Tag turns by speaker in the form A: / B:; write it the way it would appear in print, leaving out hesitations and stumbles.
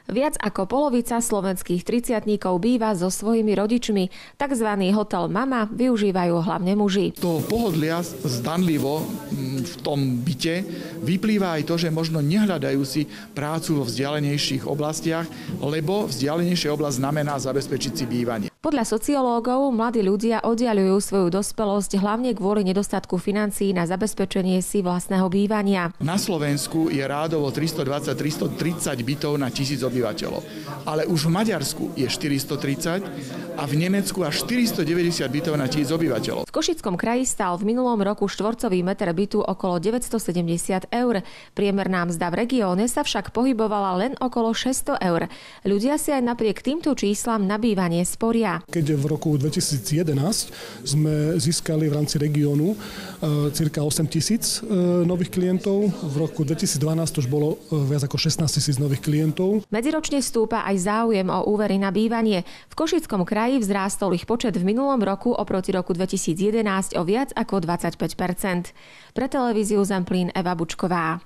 A: Viac ako polovica slovenských tridsiatnikov býva so svojimi rodičmi. Takzvaný hotel mama využívajú hlavne muži.
B: To pohodlia zdanlivo v tom byte vyplýva aj to, že možno nehľadajú si prácu vo vzdialenejších oblastiach, lebo vzdialenejšia oblasť znamená zabezpečiť si bývanie.
A: Podľa sociológov mladí ľudia oddiaľujú svoju dospelosť hlavne kvôli nedostatku financií na zabezpečenie si vlastného bývania.
B: Na Slovensku je rádovo 320-330 bytov na 1000 obyvateľov, ale už v Maďarsku je 430 a v Nemecku až 490 bytov na 1000 obyvateľov.
A: V Košickom kraji stál v minulom roku štvorcový meter bytu okolo 970 eur. Priemerná mzda v regióne sa však pohybovala len okolo 600 eur. Ľudia si aj napriek týmto číslam na bývanie sporia.
C: Keď v roku 2011 sme získali v rámci regiónu cirka 8 000 nových klientov, v roku 2012 už bolo viac ako 16 000 nových klientov.
A: Medziročne stúpa aj záujem o úvery na bývanie. V Košickom kraji vzrástol ich počet v minulom roku oproti roku 2011 o viac ako 25%. Pre televíziu Zemplín Eva Bučková.